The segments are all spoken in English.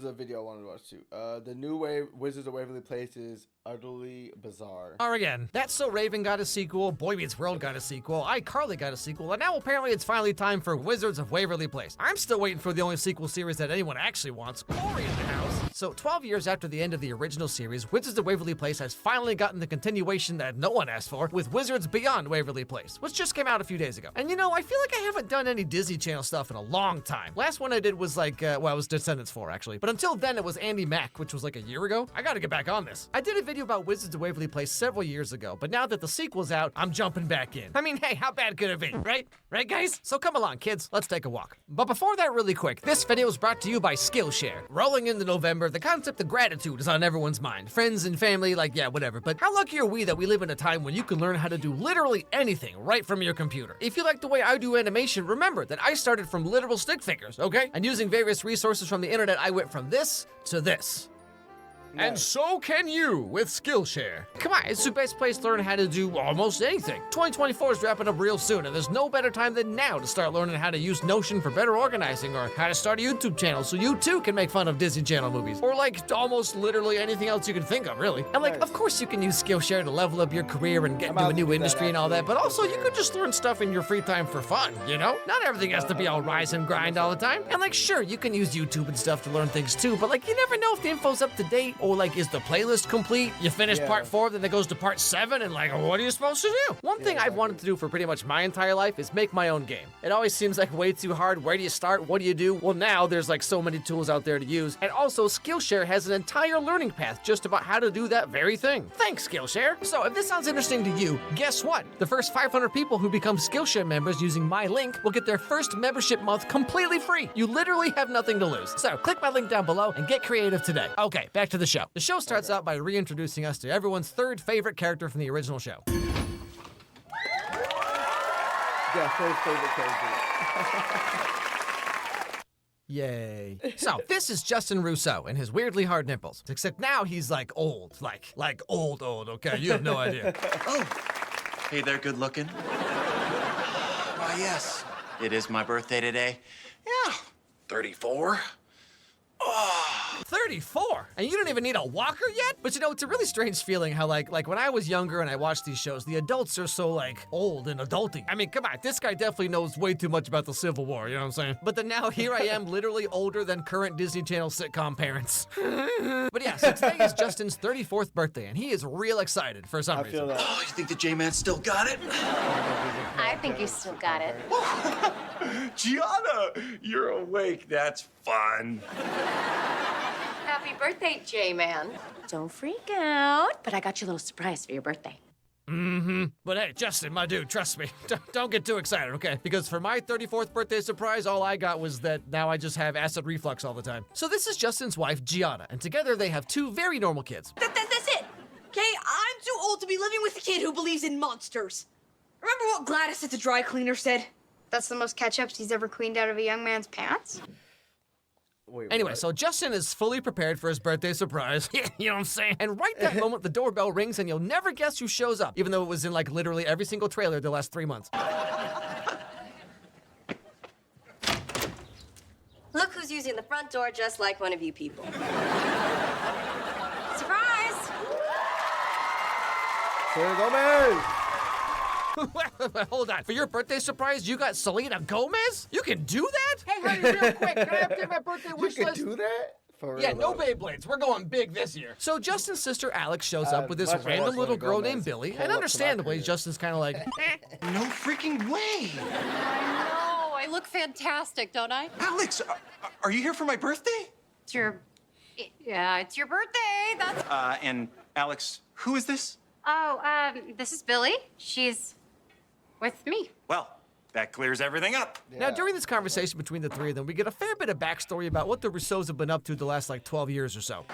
This is a video I wanted to watch too. The new way Wizards of Waverly Place is utterly bizarre. Or again, That's So Raven got a sequel, Boy Meets World got a sequel, iCarly got a sequel, and now apparently it's finally time for Wizards of Waverly Place. I'm still waiting for the only sequel series that anyone actually wants, Glory in the House. So 12 years after the end of the original series, Wizards of Waverly Place has finally gotten the continuation that no one asked for with Wizards Beyond Waverly Place, which just came out a few days ago. And you know, I feel like I haven't done any Disney Channel stuff in a long time. Last one I did was like, well, it was Descendants 4 actually. But until then it was Andy Mack, which was like a year ago. I gotta get back on this. I did a video about Wizards of Waverly Place several years ago, but now that the sequel's out, I'm jumping back in. I mean, hey, how bad could it be, right? Right, guys? So come along, kids, let's take a walk. But before that, really quick, this video is brought to you by Skillshare. Rolling into November, the concept of gratitude is on everyone's mind. Friends and family, like, yeah, whatever. But how lucky are we that we live in a time when you can learn how to do literally anything right from your computer? If you like the way I do animation, remember that I started from literal stick figures, okay? And using various resources from the internet, I went from this to this. Nice. And so can you with Skillshare. Come on, it's the best place to learn how to do almost anything. 2024 is wrapping up real soon, and there's no better time than now to start learning how to use Notion for better organizing, or how to start a YouTube channel so you too can make fun of Disney Channel movies, or like almost literally anything else you can think of, really. And like, of course you can use Skillshare to level up your career and get into a new industry and all that, but also you could just learn stuff in your free time for fun, you know? Not everything has to be all rise and grind all the time. And like, sure, you can use YouTube and stuff to learn things too, but like, you never know if the info's up to date, or like, is the playlist complete? You finish part 4, then it goes to part 7, and like, what are you supposed to do? One thing I've wanted to do for pretty much my entire life is make my own game. It always seems like way too hard. Where do you start? What do you do? Well, now there's like so many tools out there to use, and also Skillshare has an entire learning path just about how to do that very thing. Thanks, Skillshare. So if this sounds interesting to you, guess what? The first 500 people who become Skillshare members using my link will get their first membership month completely free. You literally have nothing to lose. So click my link down below and get creative today. Okay, back to the show. The show starts out by reintroducing us to everyone's third favorite character from the original show. Yeah, third favorite character. Yay. So, this is Justin Rousseau and his weirdly hard nipples. Except now he's like old. Like old, okay? You have no idea. Oh, hey there, good looking. Why, yes, it is my birthday today. Yeah, 34. 34? And you don't even need a walker yet? But you know, it's a really strange feeling how like when I was younger and I watched these shows, the adults are so like old and adulty. I mean, come on, this guy definitely knows way too much about the Civil War, you know what I'm saying? But then now here I am literally older than current Disney Channel sitcom parents. But yeah, so today is Justin's 34th birthday and he is real excited for some reason. That. Oh, you think the J-Man still got it? I think you still got it. Gianna, you're awake. That's fun. Happy birthday, J-Man. Don't freak out, but I got you a little surprise for your birthday. But hey, Justin, my dude, trust me, don't get too excited, okay? Because for my 34th birthday surprise, all I got was that now I just have acid reflux all the time. So this is Justin's wife, Gianna, and together they have 2 very normal kids. That's it. Okay, I'm too old to be living with a kid who believes in monsters. Remember what Gladys at the dry cleaner said? That's the most ketchup he's ever cleaned out of a young man's pants? Wait, Anyway, what? so Justin is fully prepared for his birthday surprise. You know what I'm saying? And right that moment, the doorbell rings and you'll never guess who shows up, even though it was in like literally every single trailer the last 3 months. Look who's using the front door just like one of you people. Surprise! Selena Gomez! Hold on. For your birthday surprise, you got Selena Gomez? You can do that? Hey, honey, real quick, can I update my birthday wish You list? can do that? For real, Yeah, no though. Beyblades. We're going big this year. So Justin's sister Alex shows up with this much random less little Selena girl Gomez. named Billy, Pull and up to my understandably, career. Justin's kind of like, No freaking way. Oh, I look fantastic, don't I? Alex, are you here for my birthday? It's your birthday. That's. And Alex, who is this? Oh, this is Billy. She's with me. Well, that clears everything up. Now, during this conversation between the 3 of them, we get a fair bit of backstory about what the Rousseaus have been up to the last, like, 12 years or so.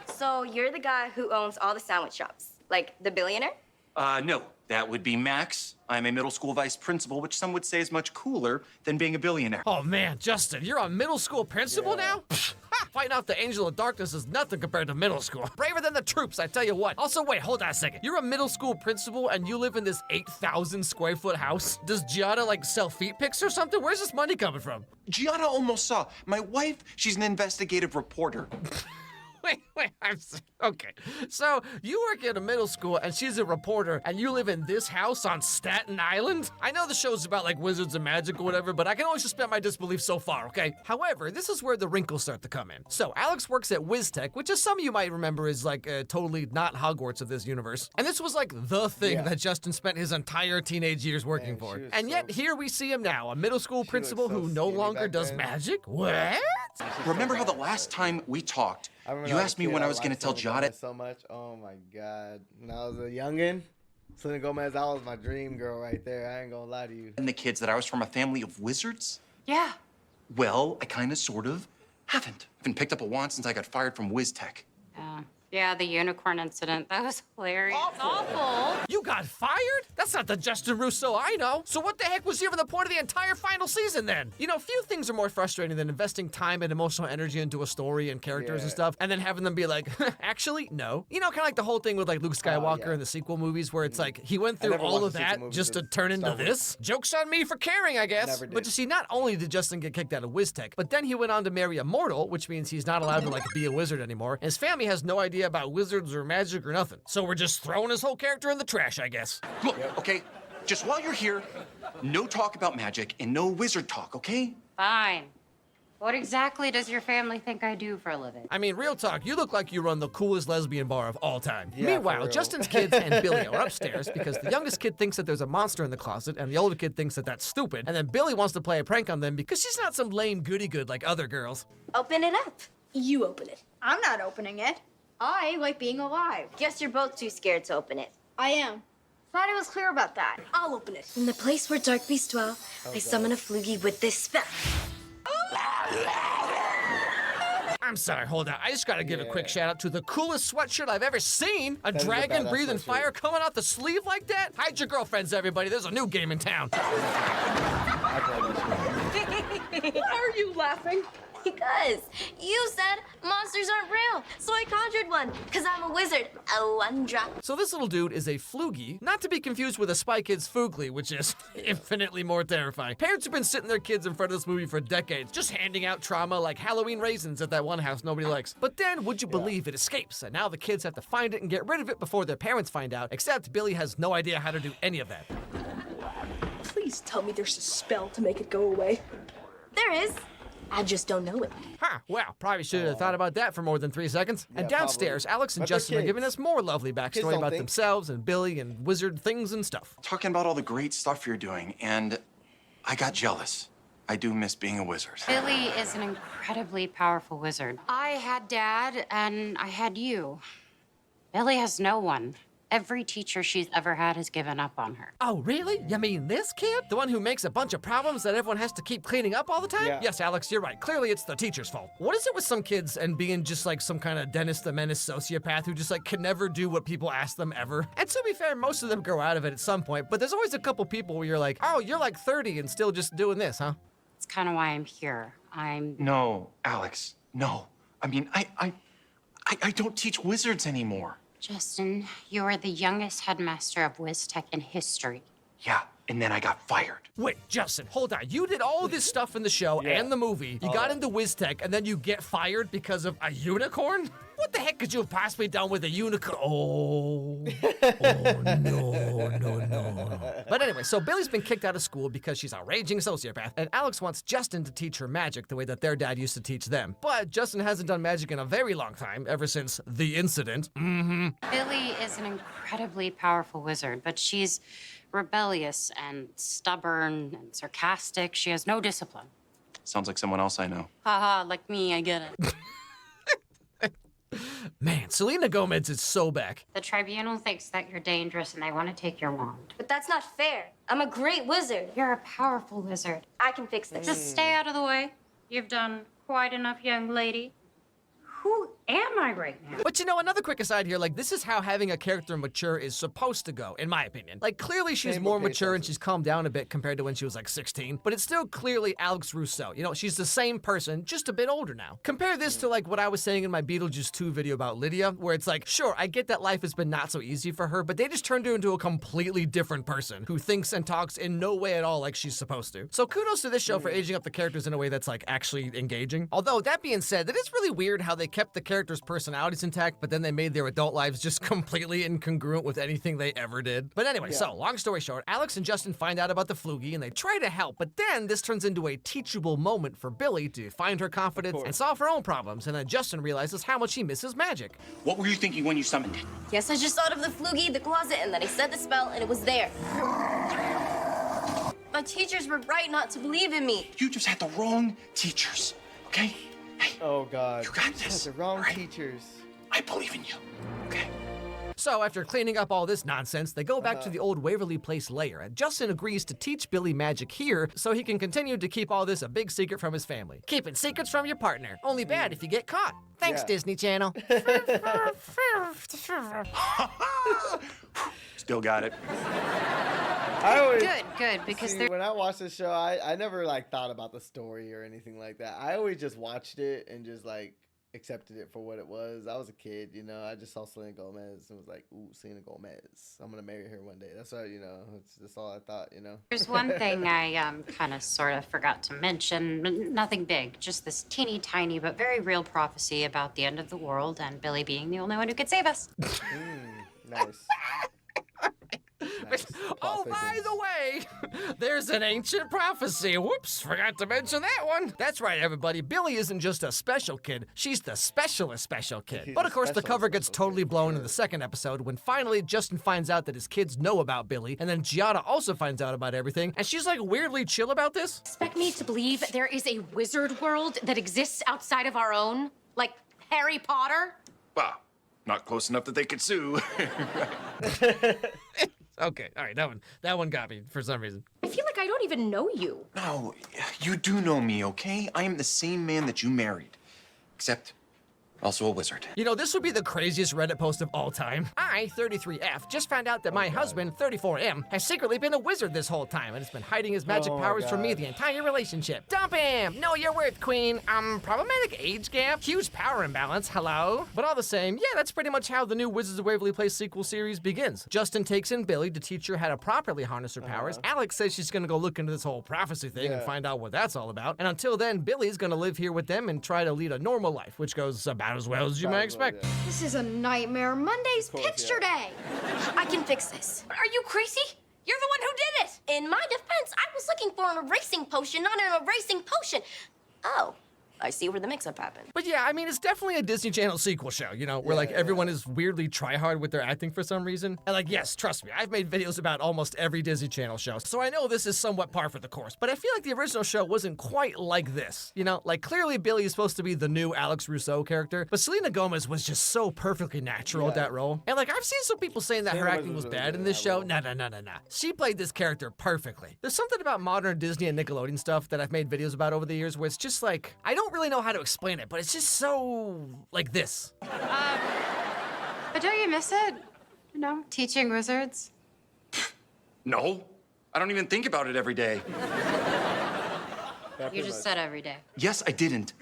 So you're the guy who owns all the sandwich shops, like the billionaire? No, that would be Max. I'm a middle school vice principal, which some would say is much cooler than being a billionaire. Oh, man, Justin, you're a middle school principal now? Pfft, Ha! Fighting off the Angel of Darkness is nothing compared to middle school. Braver than the troops, I tell you what. Also, wait, hold on a second. You're a middle school principal and you live in this 8,000 square foot house? Does Giada, like, sell feet pics or something? Where's this money coming from? Gianna almost saw. My wife, she's an investigative reporter. Wait, okay. So, you work at a middle school and she's a reporter and you live in this house on Staten Island? I know the show's about like wizards and magic or whatever, but I can only suspend my disbelief so far, okay? However, this is where the wrinkles start to come in. So, Alex works at WizTech, which is some of you might remember is like totally not Hogwarts of this universe. And this was like the thing that Justin spent his entire teenage years working for. And yet, here we see him now, a middle school principal who no longer does magic? What? Remember how the last time we talked, you asked me when I was going to tell Giada? So much. Oh my God. When I was a youngin', Selena Gomez, that was my dream girl right there. I ain't gonna lie to you. And the kids that I was from a family of wizards? Yeah. Well, I kind of, sort of, haven't. Haven't picked up a wand since I got fired from WizTech. Yeah, the unicorn incident. That was hilarious. Awful. You got fired? That's not the Justin Russo I know. So what the heck was even the point of the entire final season then? You know, few things are more frustrating than investing time and emotional energy into a story and characters and stuff, and then having them be like, actually, no. You know, kind of like the whole thing with like Luke Skywalker and the sequel movies where it's like, he went through all of that just to turn into this? Joke's on me for caring, I guess. But you see, not only did Justin get kicked out of WizTech, but then he went on to marry a mortal, which means he's not allowed to like be a wizard anymore. And his family has no idea about wizards or magic or nothing. So we're just throwing his whole character in the trash, I guess. Look, okay, just while you're here, no talk about magic and no wizard talk, okay? Fine. What exactly does your family think I do for a living? I mean, real talk, you look like you run the coolest lesbian bar of all time. Yeah, Meanwhile, Justin's kids and Billy are upstairs because the youngest kid thinks that there's a monster in the closet and the older kid thinks that that's stupid. And then Billy wants to play a prank on them because she's not some lame goody-good like other girls. Open it up. You open it. I'm not opening it. I like being alive. Guess you're both too scared to open it. I am. Thought I was clear about that. I'll open it. In the place where dark beasts dwell, I summon a floogie with this spell. I'm sorry, hold on. I just gotta give a quick shout out to the coolest sweatshirt I've ever seen. A dragon breathing fire coming out the sleeve like that? Hide your girlfriends, everybody. There's a new game in town. Why are you laughing? Because you said monsters aren't real, so I conjured one. Because I'm a wizard, a one drop. So this little dude is a floogie, not to be confused with a Spy Kids Foogly, which is infinitely more terrifying. Parents have been sitting their kids in front of this movie for decades, just handing out trauma like Halloween raisins at that one house nobody likes. But then, would you believe it escapes, and now the kids have to find it and get rid of it before their parents find out, except Billy has no idea how to do any of that. Please tell me there's a spell to make it go away. There is. I just don't know it. Huh, well, probably should have thought about that for more than 3 seconds. And downstairs, probably. Alex and But they're Justin are giving kids. us more lovely Kids backstory don't about think. themselves and Billy and wizard things and stuff. Talking about all the great stuff you're doing, and I got jealous. I do miss being a wizard. Billy is an incredibly powerful wizard. I had Dad, and I had you. Billy has no one. Every teacher she's ever had has given up on her. Oh, really? You mean this kid? The one who makes a bunch of problems that everyone has to keep cleaning up all the time? Yeah. Yes, Alex, you're right. Clearly, it's the teacher's fault. What is it with some kids and being just like some kind of Dennis the Menace sociopath who just like can never do what people ask them ever? And to be fair, most of them grow out of it at some point, but there's always a couple people where you're like, oh, you're like 30 and still just doing this, huh? It's kind of why I'm here. No, Alex, no. I mean, I don't teach wizards anymore. Justin, you are the youngest headmaster of WizTech in history. Yeah, and then I got fired. Wait, Justin, hold on. You did all this stuff in the show and the movie. You got into WizTech, and then you get fired because of a unicorn? What the heck could you have possibly done with a unicorn? Oh, no. But anyway, so Billy's been kicked out of school because she's a raging sociopath, and Alex wants Justin to teach her magic the way that their dad used to teach them. But Justin hasn't done magic in a very long time, ever since the incident. Billy is an incredibly powerful wizard, but she's rebellious and stubborn and sarcastic. She has no discipline. Sounds like someone else I know. Haha, like me, I get it. Man, Selena Gomez is so back. The tribunal thinks that you're dangerous and they want to take your wand. But that's not fair. I'm a great wizard. You're a powerful wizard. I can fix this. Just stay out of the way. You've done quite enough, young lady. Who am I right now? But you know, another quick aside here, like, this is how having a character mature is supposed to go, in my opinion. Like, clearly she's Same more with mature and Pesos. she's calmed down a bit compared to when she was like 16, but it's still clearly Alex Rousseau. You know, she's the same person, just a bit older now. Compare this to like what I was saying in my Beetlejuice 2 video about Lydia, where it's like, sure, I get that life has been not so easy for her, but they just turned her into a completely different person who thinks and talks in no way at all like she's supposed to. So kudos to this show for aging up the characters in a way that's like actually engaging. Although, that being said, it is really weird how they kept the characters' personalities intact, but then they made their adult lives just completely incongruent with anything they ever did. But anyway, so long story short, Alex and Justin find out about the floogie and they try to help, but then this turns into a teachable moment for Billy to find her confidence and solve her own problems, and then Justin realizes how much he misses magic. What were you thinking when you summoned it? Yes, I just thought of the floogie, the closet, and then I said the spell, and it was there. My teachers were right not to believe in me. You just had the wrong teachers, okay? Hey, Oh God. you got this. The wrong all right? teachers. I believe in you, okay? So after cleaning up all this nonsense, they go back to the old Waverly Place lair, and Justin agrees to teach Billy magic here so he can continue to keep all this a big secret from his family. Keeping secrets from your partner. Only bad if you get caught. Thanks, Yeah. Disney Channel. Still got it. I always Good, because see, they're when I watched this show, I never like thought about the story or anything like that. I always just watched it and just like accepted it for what it was. I was a kid, you know. I just saw Selena Gomez and was like, "Ooh, Selena Gomez. I'm gonna marry her one day." That's all, you know. That's all I thought, you know. there's one thing I kind of sort of forgot to mention. Nothing big, just this teeny tiny but very real prophecy about the end of the world and Billy being the only one who could save us. Nice. Nice. Oh, Plot by thickens. the way, there's an ancient prophecy. Whoops, forgot to mention that one. That's right, everybody. Billy isn't just a special kid. She's the specialist special kid. He's But a of course, the special cover gets special totally kid, blown in sure. the second episode when finally Justin finds out that his kids know about Billy, and then Giada also finds out about everything, and she's like weirdly chill about this. Expect me to believe there is a wizard world that exists outside of our own? Like Harry Potter? Well, not close enough that they could sue. Okay, all right, that one got me for some reason. I feel like I don't even know you. No, you do know me, okay? I am the same man that you married. Except, also a wizard. You know, this would be the craziest Reddit post of all time. I, 33F, just found out that my husband, 34M, has secretly been a wizard this whole time and has been hiding his magic Oh my powers from me God. the entire relationship. Dump him! Know your worth, queen. Problematic age gap, huge power imbalance, hello? But all the same, yeah, that's pretty much how the new Wizards of Waverly Place sequel series begins. Justin takes in Billy to teach her how to properly harness her powers. Alex says she's gonna go look into this whole prophecy thing and Yeah. find out what that's all about. And until then, Billy's gonna live here with them and try to lead a normal life, which goes about as well as you might expect. This is a nightmare. Monday's course, picture day. I can fix this. Are you crazy? You're the one who did it! In my defense, I was looking for an erasing potion, not an erasing potion. Oh, I see where the mix-up happened. But yeah, I mean, it's definitely a Disney Channel sequel show, you know, where like everyone is weirdly try-hard with their acting for some reason. And like, yes, trust me, I've made videos about almost every Disney Channel show, so I know this is somewhat par for the course. But I feel like the original show wasn't quite like this, you know? Like, clearly Billy is supposed to be the new Alex Rousseau character, but Selena Gomez was just so perfectly natural at that role. And like, I've seen some people saying that her Selena acting was was really bad good in in this that show. role. No. She played this character perfectly. There's something about modern Disney and Nickelodeon stuff that I've made videos about over the years where it's just like, I don't really know how to explain it, but it's just so like this. But don't you miss it? You know, teaching wizards? No, I don't even think about it every day. You just said every day. Yes, I didn't.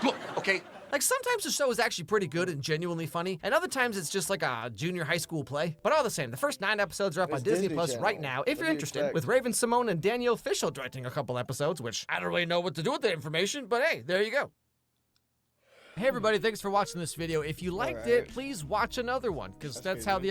Look, okay, Like, sometimes the show is actually pretty good and genuinely funny, and other times it's just like a junior high school play. But all the same, the first 9 episodes are up on It's Disney Disney Plus Channel. right now, if What you're do you interested, expect? with Raven Simone and Danielle Fishel directing a couple episodes, which I don't really know what to do with the information, but hey, there you go. Hey everybody, thanks for watching this video. If you liked it, Alright. please watch another one, because that's pretty how good. the